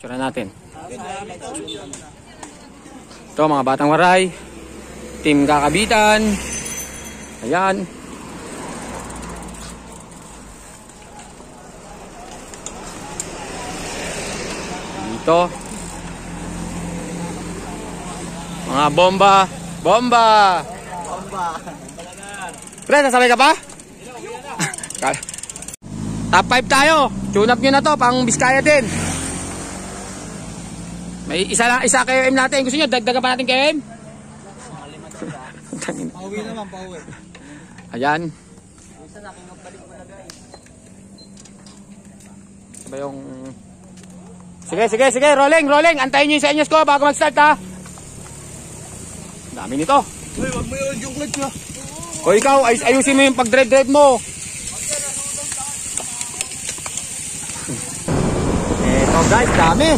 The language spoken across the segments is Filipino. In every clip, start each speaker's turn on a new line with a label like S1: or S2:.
S1: Tsura natin. Ito mga batang waray. Team Kakabitan. Ayan. Dito. Mga bomba. Bomba. Pre, sasabay ka pa? Top 5 tayo. Tune up nyo na to. Pang Biskaya din. May isa KM natin. Gusto nyo, dagdagan pa natin KM?
S2: Pauwi naman, pauwi.
S1: Ayan. Sabay yung... Sige. Rolling. Antayin nyo yung sa inyo ko bago mag-start ha. Dami nito.
S2: Uy, wag mo yun yung clutch ha.
S1: O ikaw, ayusin mo yung pag-drive mo. Eto guys, dami.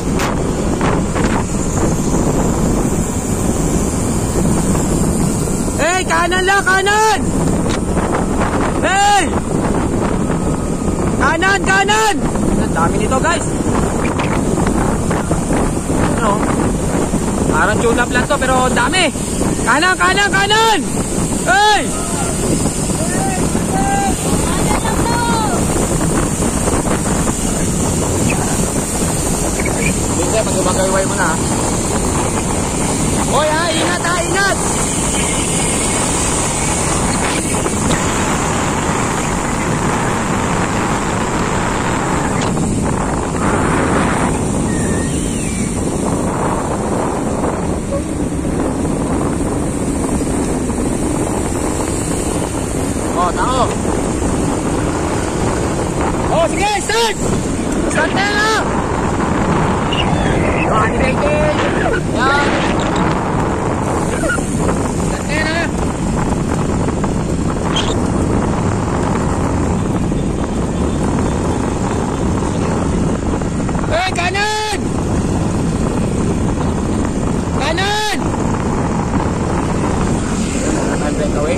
S1: Hey, kanan lang, kanan! Hey! Kanan! Ang dami nito guys. Ano? Parang tune up lang to pero ang dami. Kanan! Hey! Hindi, pag gumagayway mo na. Hoy ha, ingat! Tao. Oh, sige, start! Start na lang! Activated! Yan! Start na lang! Hey, kanan! Kanan! I'm back away.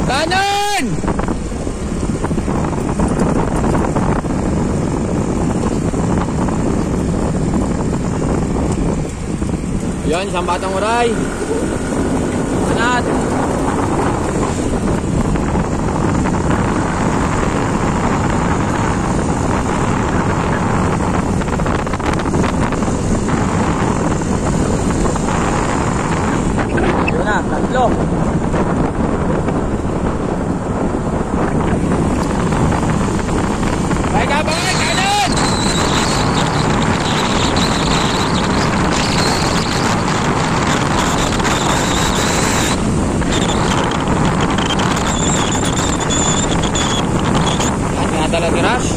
S1: Kanan! Yan, isang batang waray. Kanat! Yun na, tatlo. Kanan! At nadala ni Rush.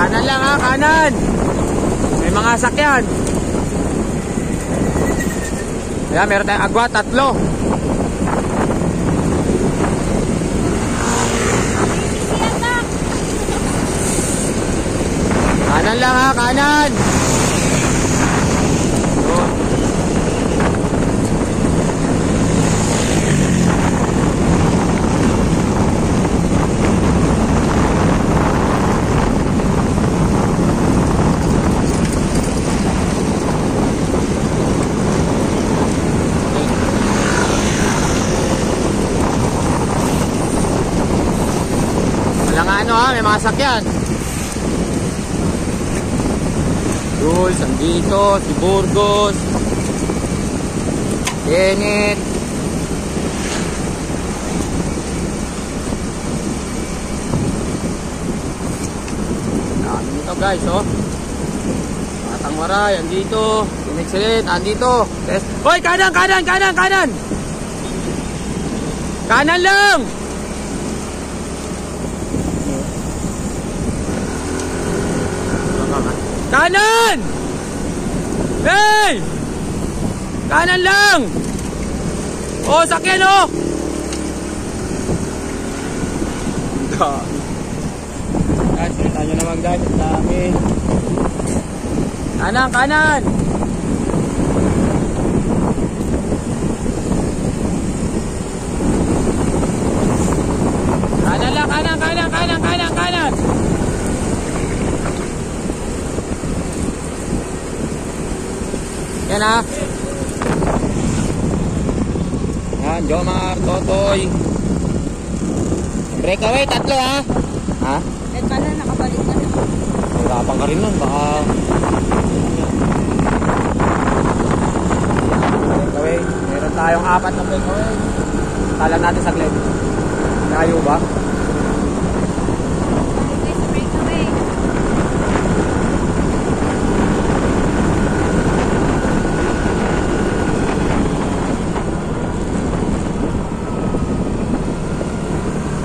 S1: Kanan lang ha, kanan. May mga sakyan. Ayan, meron tayong agwa, 3. Kanan lang ha, kanan. May mga sakyan. Jules, andito, si Burgos, Kenneth. Dami nito guys, oh. Batang waray, andito. Excellent, andito. Hoy, kanan! Kanan lang! Kanan! Hey! Kanan lang! Oh, sakyan oh! Guys, kita nyo naman. naman guys, ang dami. Kanan, kanan. Kanan lang, kanan, kanan, kanan, kanan, kanan. Yan ha. Yan, Jomar, Totoy. Breakaway, tatlo ha. Ha?
S3: Eh, pala nakabalik na lang.
S1: Hirapan ka rin nun, baka... Breakaway, meron tayong 4 na breakaway. Kala natin saglit. Kayo ba?
S3: Okay, sa breakaway.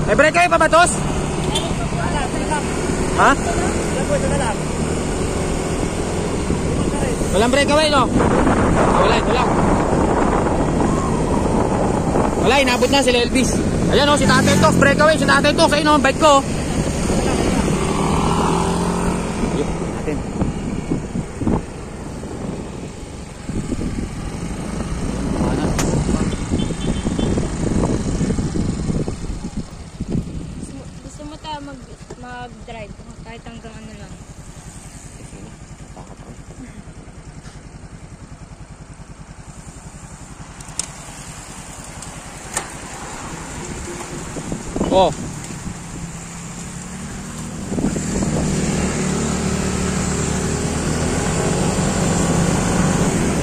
S1: May breakaway pa ba, Tos? Ha? Walang breakaway, no? Wala, wala. Wala, inabot na sila Elvis. Ayan o, si Tatay Tox, breakaway, si Tatay Tox. Ayun o, bike ko. Ayun, natin.
S3: Gusto mo tayo mag-drive kahit hanggang ano lang.
S1: Oh.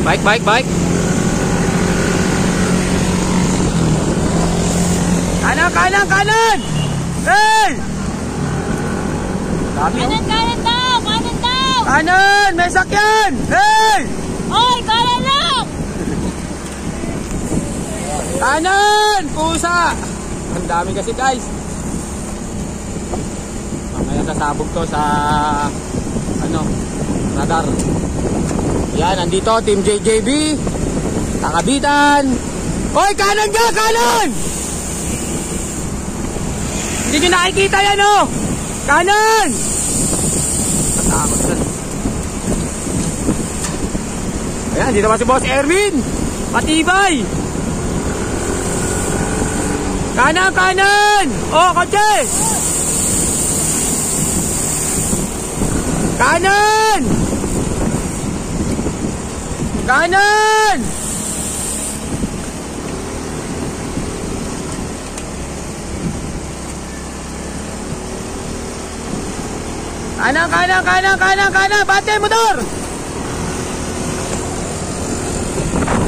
S1: Bike, bike, bike. Kanan, kanan, kanan. Hey! Dami oh.
S3: Kanan, kanan daw! Kanan daw!
S1: Kanan, may sakyan. Hey!
S3: Oy, kanan lang!
S1: Kanan, pusa. Ang dami kasi guys. Mamaya sasabog to sa ano, radar. Yan, nandito Team JJB. Takabitan. Hoy, kanan ka, kanan! Hindi nyo nakikita yan oh. Kanan! Matakot yan. Ayan, dito pa si Boss Erwin. Matibay. Kanan, kanan! Oh, kotse! Kanan! Kanan! Kanan, kanan, kanan, kanan, kanan! Bate, motor!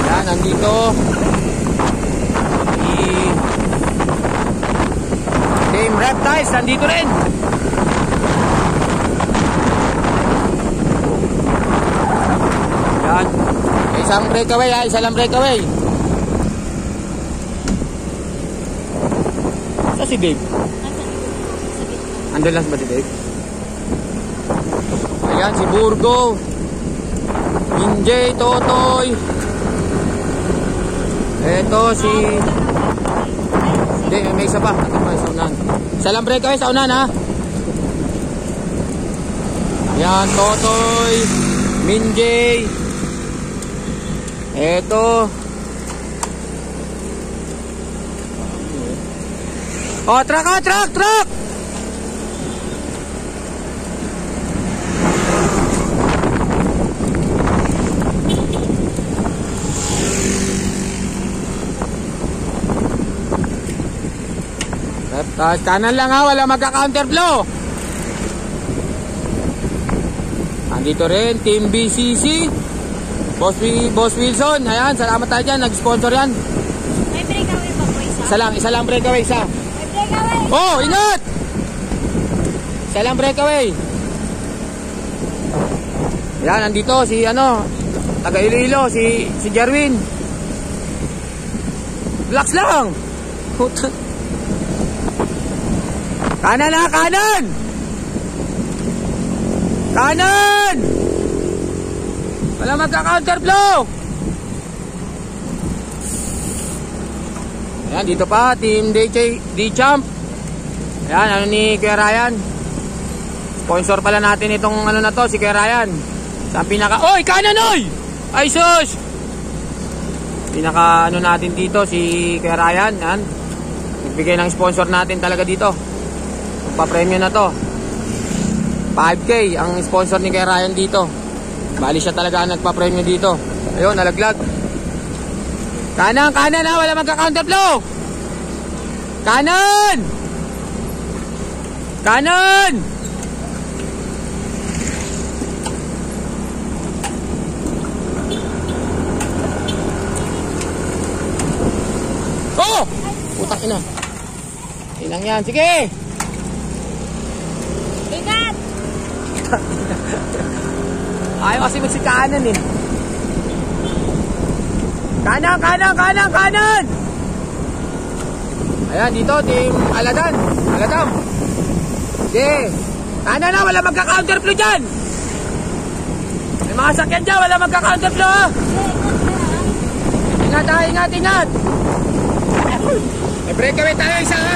S1: Yan, nandito. Team Reptiles, nandito rin. Yan. Isang breakaway ha, isa lang breakaway. Saan si Dave? Andun lang ba si Dave? Ayan, si Burgo. Minjay, Totoy. Eto si... Hindi, may isa pa. Ito pa, sa unahan. Isa lang breakaway sa unahan ha. Ayan, Totoy. Minjay. Eto. Oh, truck ha, truck, truck! Tapos kanan lang ha, wala magka-counterflow. Andito rin, Team BCC. Boss Wilson, ayan, salamat tayo dyan, nag-sponsor yan.
S3: May breakaway ba po isa?
S1: Isa lang breakaway, isa.
S3: May breakaway!
S1: Oh, ingat! Isa lang breakaway. Ayan, nandito si ano, taga Iloilo, si Jerwin. Relax lang. Kanan na, kanan! Kanan! Wala magka-counterflow! Ayan, dito pa, Team D-Champ. Ayan, ano ni Kuya Ryan? Sponsor pala natin itong ano na to, si Kuya Ryan. Sa pinaka... Oy! Kanan, oy! Ay, sus! Pinaka ano natin dito, si Kuya Ryan. Yan. Nagbigay ng sponsor natin talaga dito. Magpa-premyo na to. 5K ang sponsor ni Kuya Ryan dito. Bali siya talaga nagpa-premyo dito. Ayun, nalaglag. Kanan, kanan ha! Wala magka-counterflow! Kanan! Kanan! Oh! Putang ina. Inang yan. Sige!
S3: Ingat!
S1: Ayaw kasi magsikanan eh. Kanan, kanan, kanan, kanan! Ayan, dito, team Aladan. Aladam. Sige. Kanan na, wala magka-counterflow dyan. May mga sakyan dyan, wala magka-counterflow ha. Ingat ha, ingat, ingat. May breakaway tayo isa ha.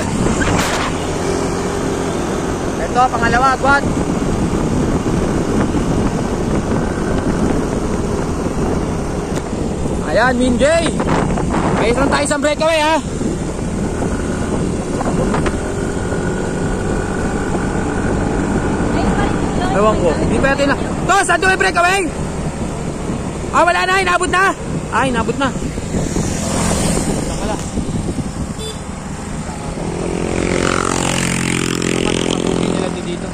S1: Ito, pangalawa, agwat. Ayan, Minjay. Mayroon tayo isang breakaway ha. Ewan ko, hindi pa natin na. To, saan doon may breakaway? Ah, wala na, inabot na. Ah, inabot na. Wala. Matutukin nila dito.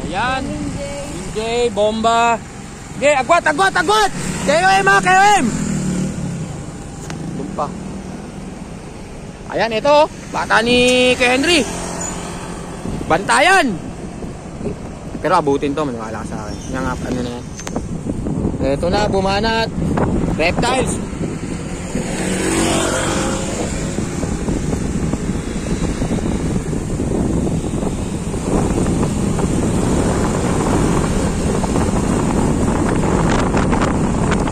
S1: Ayan. Minjay, bomba. Okay, agwat, agwat, agwat. KOM ha, KOM. Lumpa. Ayan, ito. Bata ni Kuya Henry. Bantayan. Pero abutin to, maniwala ka sa akin. Yung ano na yan. Ito na, bumanat. Reptiles.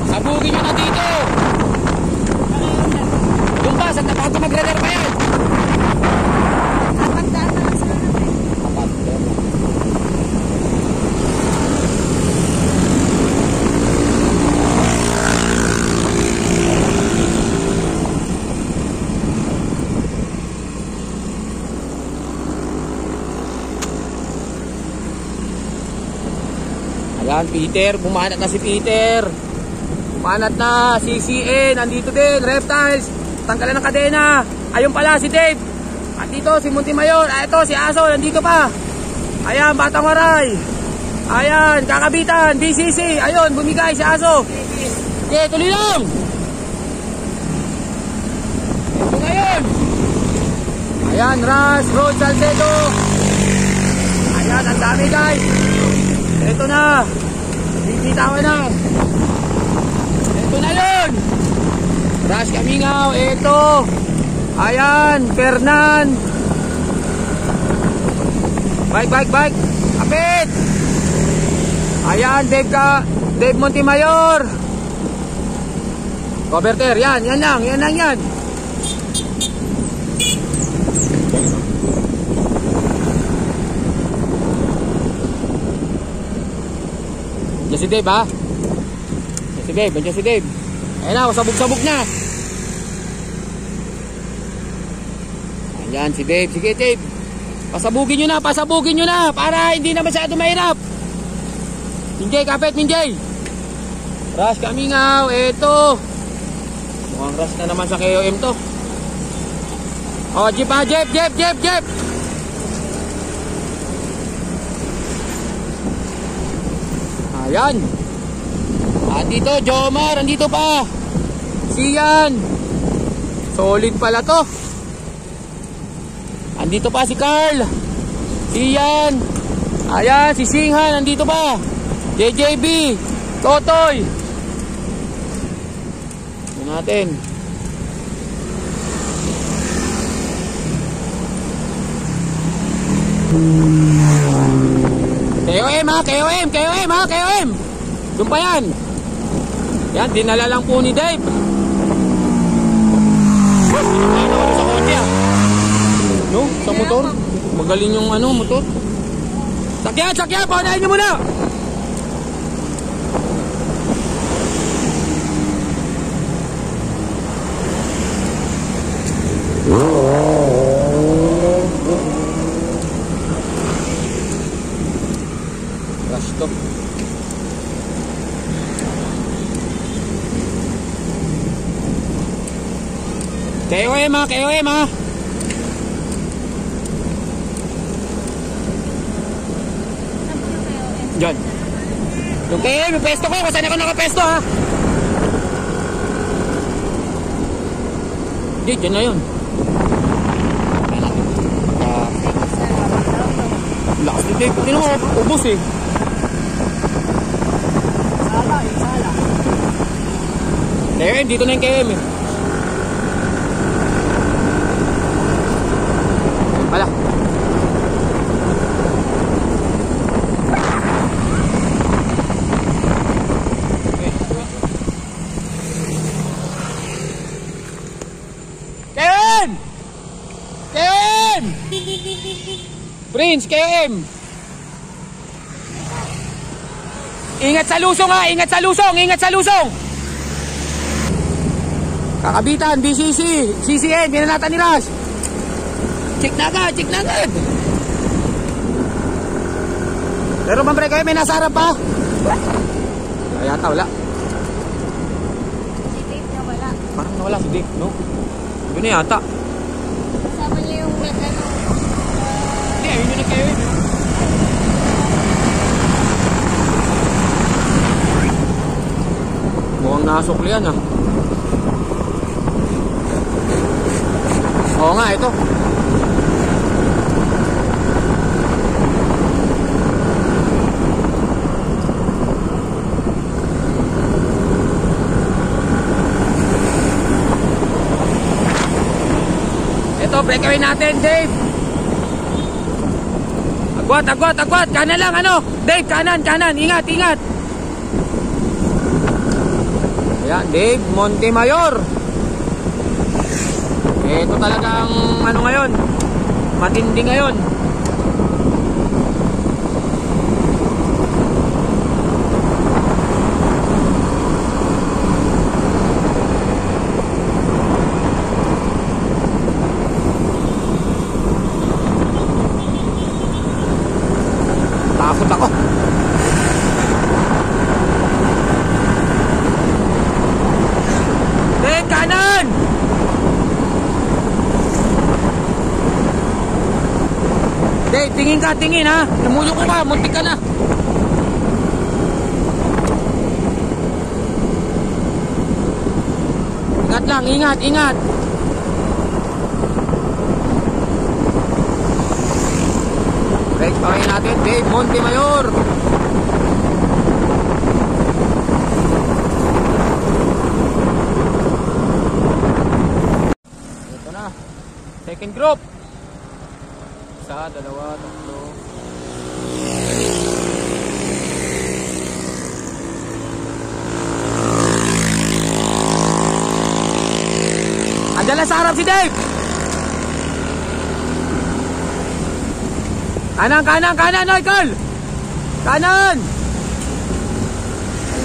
S1: Sabugin nyo na dito. Doon pa, saan na bago mag-radar pa yan? Ayan, Peter. Bumanat na si Peter. Bumanat na. CCN. Nandito din. Reptiles. Tanggalan ng kadena. Ayun pala si Dave. At dito si Montemayor. Ito si Aso. Nandito pa. Ayan, Batang Waray. Ayan, Kakabitan. BCC. Ayun, bumigay si Aso. Okay, tuloy lang. Ito ngayon. Ayan, Rush. Road Salcedo. Ayan, ang dami guys. Ito na. Bibitawan na. Ito na yun. Rush Kamingaw. Ito. Ayan. Fernan. Bike, bike, bike. Kapit. Ayan. Dave Montemayor. Coverter. Yan. Yan lang. Yan lang yan. Diyan si Dave ha. Diyan si Dave. Diyan si Dave. Ayan na. Sabog-sabog na. Ayan si Dave. Sige Dave. Pasabugin nyo na. Pasabugin nyo na. Para hindi na masyado mahirap. Minjay. Kapit Minjay. Rush Kamingaw. Ito. Mukhang rush na naman sa KOM to. Oh jeep ha. Jeep. Jeep. Jeep. Jeep. Ayan. At dito, Jomar, andito pa. Siyan. Solid pala to. Andito pa si Carl. Siyan. Ayan, si Singhan, andito pa. JJB. Totoy. Yan natin. KOM ha, KOM, KOM ha, KOM. Doon pa yan. Yan, dinala lang po ni Dave. Ano sa kotse ah. Sa motor. Magaling yung ano, motor. Sakyan, sakyan! Paunahin nyo muna! Rush to. KOM ha, KOM ha. Diyan. Yung KOM, yung pesto ko, kasi ako nakapesto ha. Di, dyan na yun. Lakas din tayo, hindi naman ubos eh.
S2: Sala eh, sala.
S1: KOM, dito na yung KOM eh. Pala. KOM! KOM! Prince, KOM! Ingat sa lusong ha! Ingat sa lusong! Ingat sa lusong! Kakabitan, BCC, CCN, binanatan ni Rush. Check na agad, check na agad. Pero mambre kayo, may nasa harap pa. Ay, yata wala.
S3: Si Dave na wala.
S1: Parang nawala si Dave, no? Yun na yata.
S3: Kasama niya yung nag-ano.
S1: Hindi, ayun yun na kayo. Mukhang nasukli yan ah. Oo nga, ito. Ito, breakaway natin, Dave. Agwat, agwat, agwat. Kanan lang, ano? Dave, kanan, kanan. Ingat, ingat. Ayan, Dave Montemayor. Ito talagang ano ngayon, matindi ngayon. Takot ako. Kanan! Dave, tingin ka, tingin ha. Lumuyo ko ka, muntik ka na. Ingat lang, ingat, ingat. Break pa kayo natin, Dave Montemayor. Ito na, second group. Isa, dalawa, tatlo. Andiyan lang sa harap si Dave. Kanan, kanan, kanan, Michael. Kanan.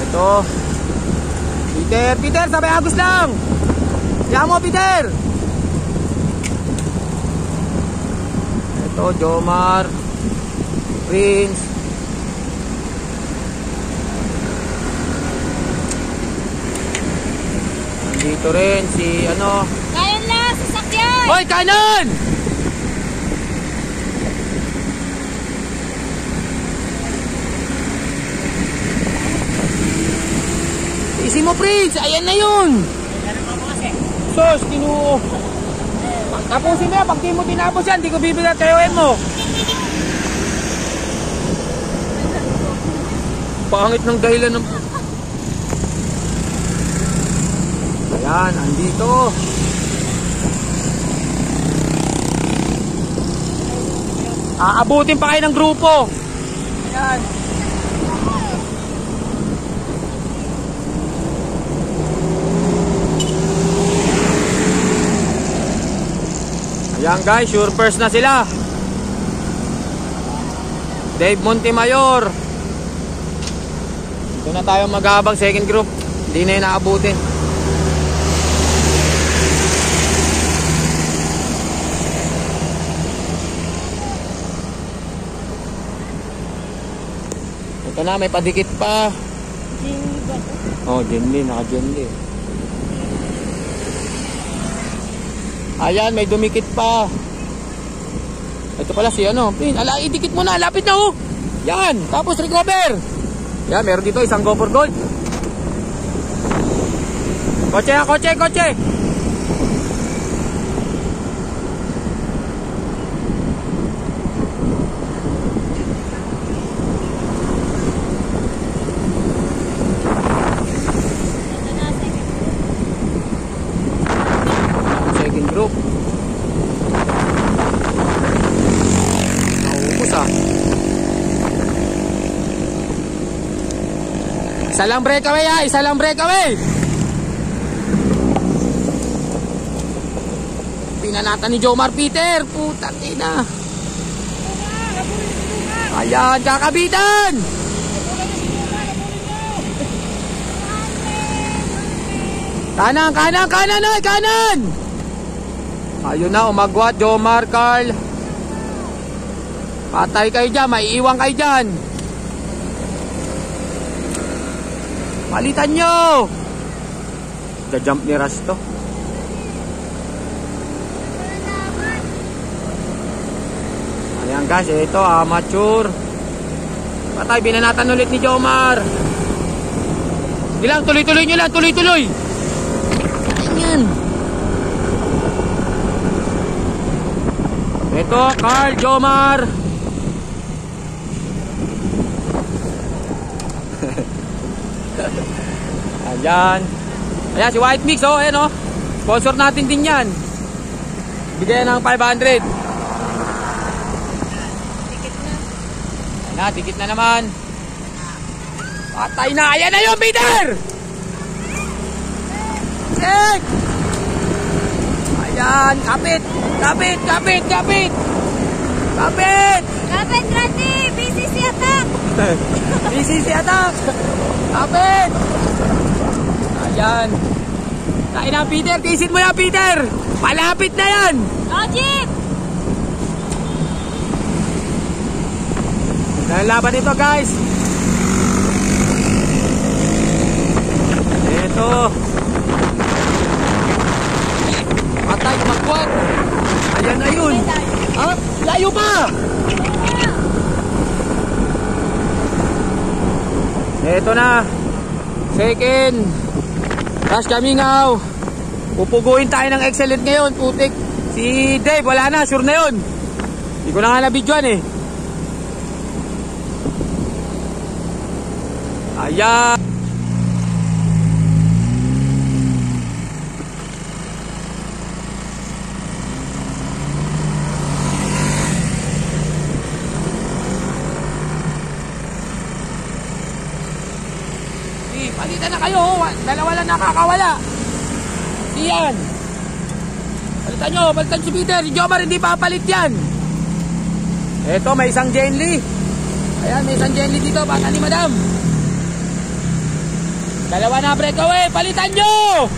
S1: Ito. Peter, Peter, sabay Agus lang. Kaya mo, Peter. Ito, Jomar, Prince. Nandito rin si ano.
S3: Kanan na, sasakyan!
S1: Hoy, kanan! Isi mo, Prince. Ayan na yun. Sos, kinuo. Tapusin mo yan. Pag di mo tinapos yan, di ko bibigyan KOM mo. Pangit ng dahilan ng... Ayan, andito. Aabutin pa kayo ng grupo. Ayan. Ayan guys, sure first na sila. Dave Montemayor. Dito na tayo maghabang second group. Hindi na yun naabutin. Ito na, may padikit pa.
S3: Jenny ba ito?
S1: Oh, Jenny, naka-Jenny. Ayan, may dumikit pa. Ito pala si ano, Pin. Ala, idikit mo na, lapit na oh. Yan, tapos recover. Yan, meron dito isang go for gold. Kotse, kotse, kotse. Second group. Naubos ah. Isa lang breakaway ah, isa lang breakaway. Pinanatan ni Jomar Peter. Putang ina. Ayan, kakabitan. Kanan, kanan, kanan ay, kanan. Ayun na, umagwat Jomar Carl. Patay kayo dyan, maiiwan kayo dyan. Palitan nyo. Ga-jump ni Ras to. Ayan guys, ito amateur. Patay, binanatan ulit ni Jomar. Bilang, tuloy-tuloy nyo lang, tuloy-tuloy. Ayan. Ito, Carl, Jomar. Ayan. Ayan, si White Mix, oh, ayan, oh. Sponsor natin din yan. Bigyan ng 500. Ayan na, dikit na naman. Patay na, ayan na yun, Peter! Check! Ayan, kapit! Kapit, kapit, kapit! Kapit!
S3: Kapit, Randy! BCC attack!
S1: BCC attack! Kapit! Ayan. Tain na, Peter. Tisit mo yan, Peter. Malapit na yan.
S3: Logic!
S1: Nalaban ito, guys. Ito. Patay, magkwat. Ayan na yun. Ha? Layo pa. Ito na. Second. Rush Kamingaw. Pupuguin tayo ng excellent ngayon. Putik. Si Dave, wala na. Sure na yun. Hindi ko na nga nabidyoan eh. Ayan. Palitan na kayo, dalawa lang nakakawala. Iyan. Palitan nyo, palitan si Peter. Si Jomar hindi papalit yan. Eto, may isang Jenly. Ayan, may isang Jenly dito, bata ni Madam. Dalawa na breakaway, palitan nyo.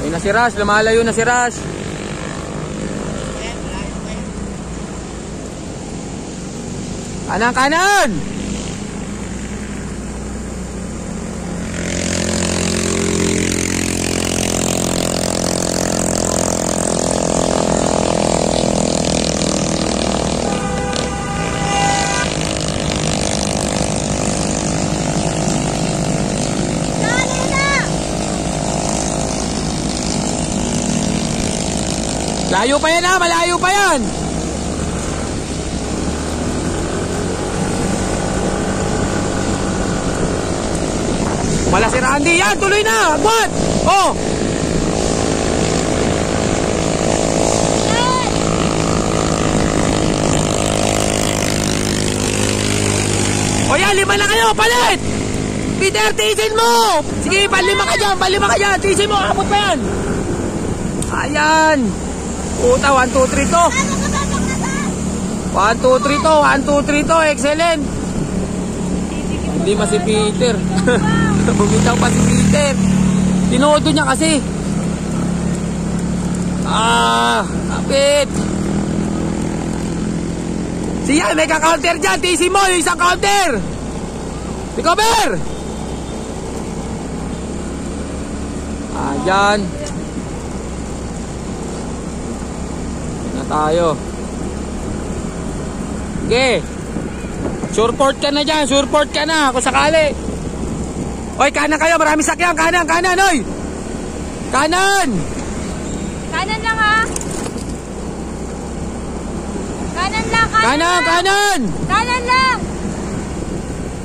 S1: Na si Ras, lumalayo na si Ras. Kanan, kanan. Layo pa yan ha, malayo pa yan. Wala si Randy yan, tuloy na, agwat. Oh. Yan, 5 na kayo, palit! Peter, tiisin mo! Sige, palima ka dyan, tiisin mo, abot pa yan! Ayan! Puta, 1, 2, 3 to! 1, 2, 3 to, 1, 2, 3 to, excellent! Hindi ma si Peter. Bumitaw pa si Peter. Tinodo niya kasi. Kapit. Siya, may ka-counter dyan. Tiisin mo yung isang counter. Recover. Ayan. Na tayo. Okay. Surport ka na dyan. Surport ka na kung sakali. Oy, kanan kayo. Marami sakyan. Kanan, oy. Kanan.
S3: Kanan lang ha. Kanan lang.
S1: Kanan.
S3: Kanan lang.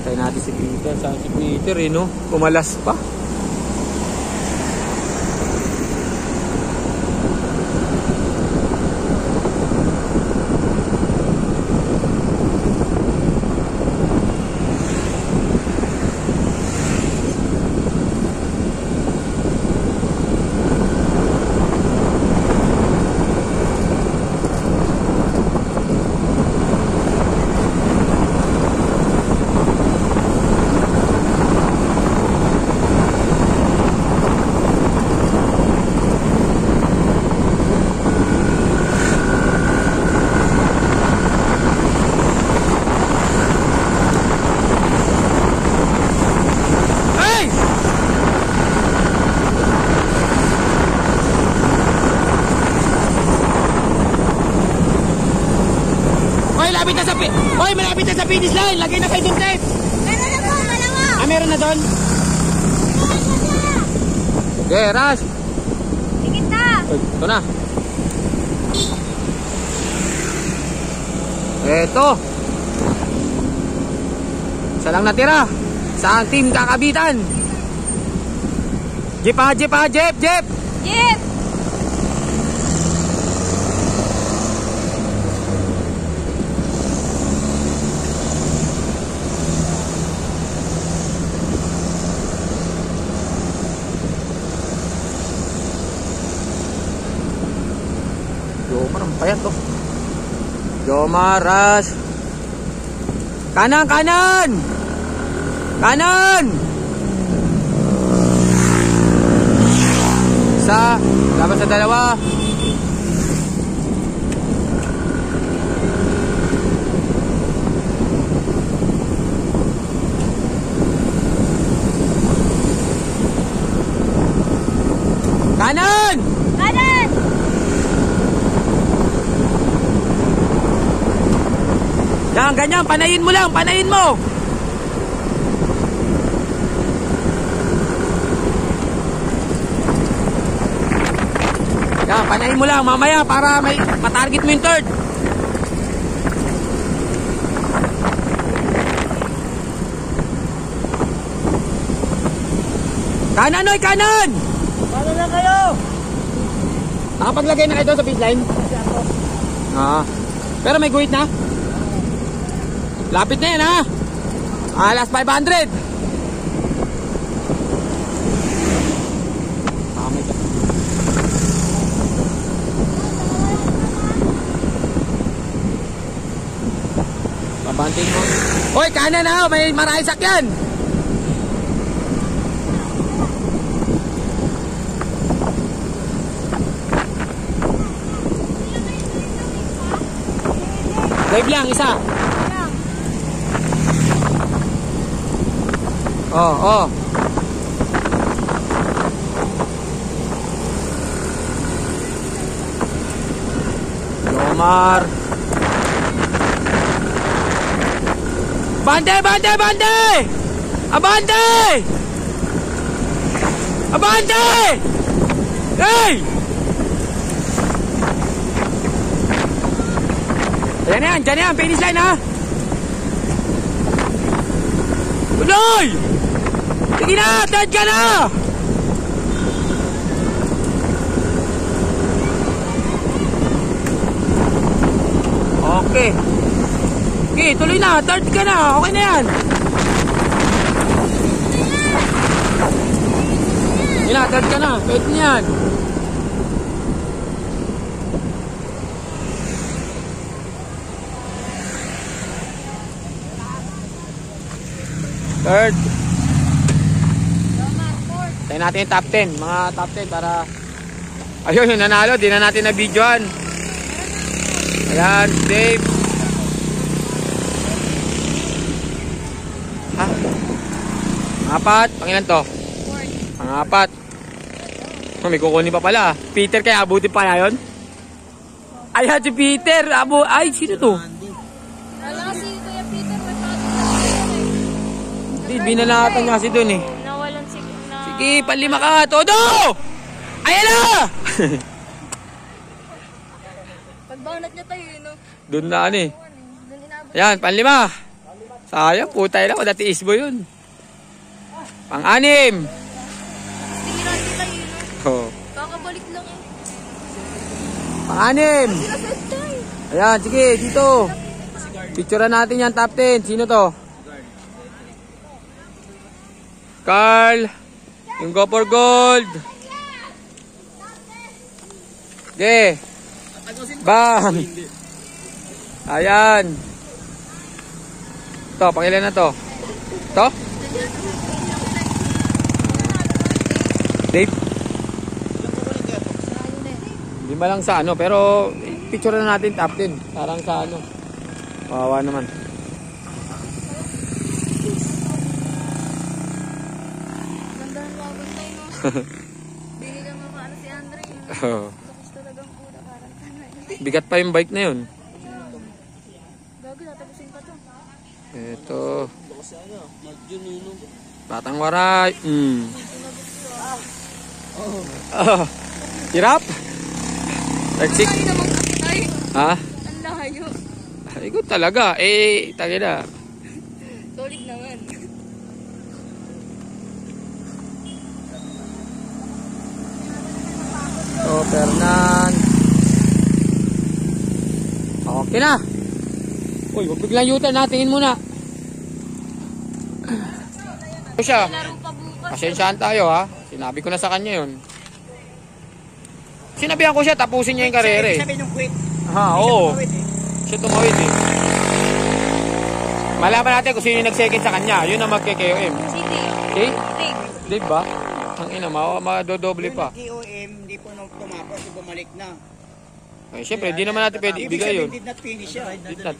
S1: Tayo natin si Peter. Saan si Peter no? Pumalas pa. Malapit na sa finish line. Lagay na kayo dun, tape.
S3: Meron na po, dalawa.
S1: Meron na dun? Okay, rush.
S3: Tigit na.
S1: Ito na. Eto. Isa lang natira. Sa team kakabitan. Jeep.
S3: Jeep.
S1: Jomar, ang payat to. Jomar, rush. Kanan. Isa, laban sa dalawa. Kanan. Yan, ganyan, panayin mo lang, panayin mo. Yan, panayin mo lang mamaya para may matarget mo yung third. Kanan, oy, kanan!
S2: Paano na kayo?
S1: Nakapaglagay na kayo doon sa baseline? Pero may guhit na? Lapit na yan ha. Last 500. Pabanting mo. Hoy, kanan ha. May maraming sakyan. Drive lang, isa. Oh. Jomar. Bande! Abante! Hey! Diyan yan, finish line ha. Tuloy! Sige na, third ka na! Okay, tuloy na, third ka na, okay na yan. Sige na, third ka na. Pwede niyan. Third. Tayo natin yung top 10. Mga top 10 para... Ayun, yung nanalo. Di na natin na-videoan. Ayan, Dave. Ha? Apat. Pangilan to? Pangapat. Oh, may kukunin pa pala. Peter, kaya abutin pa na yun? Ayan, si Peter. Ay, sino to?
S3: Wala kasi Kuya Peter.
S1: Hindi, binalatan niya kasi dun eh.
S3: Nawalan si...
S1: Sige, panlima ka. Todo! Ayan na!
S3: Pagbanat niya tayo, no?
S1: Doon na ano eh.
S3: Doon inabot.
S1: Ayan, panlima. Sayang, putay lang. Dati isbo yun. Pang-anim.
S3: Tingiran kita yun, no?
S1: Oh.
S3: Kakabalik lang eh.
S1: Pang-anim.
S3: Sinaset tayo.
S1: Ayan, sige, dito. Picturean natin yan, top 10. Sino to? Carl. Yung go for gold. Okay. Bang. Ayan. Ito, pangilan na to? Ito? Dave? Lima lang sa ano, pero picture na natin top 10. Parang sa ano. Kawawa naman.
S3: Gandahan mo abot tayo, no? Bili ka mo paano si Andre.
S1: Oh.
S3: Tapos talagang puta parang tanay.
S1: Bigat pa yung bike na yun.
S3: Bago, tatapusin pa to.
S1: Ito. Batang waray. Oh. Hirap. Tagsik.
S3: Ay naman kasi tayo.
S1: Ha?
S3: Ang layo.
S1: Ikot talaga. Eh, tagina.
S3: Solid naman.
S1: So, Fernan. Okay na. Uy, wag biglang U-turn na. Tingin muna. Ito siya.
S3: Laro pa bukas.
S1: Pasensyahan tayo ha. Sinabi ko na sa kanya yun. Sinabihan ko siya, tapusin niya yung karere.
S2: Sabi nung quit.
S1: Ha, oo. Siya tumawid eh. Malaman natin kung sino yung nag-second sa kanya. Yun ang magke-KOM.
S3: Si Dave.
S1: Okay?
S3: Dave.
S1: Dave ba? Ang ina, madodoble pa.
S2: KOM, hindi po tumapos, bumalik na.
S1: Eh, syempre, di naman natin pwede ibigay yun.
S2: Did not finish siya.
S1: Did not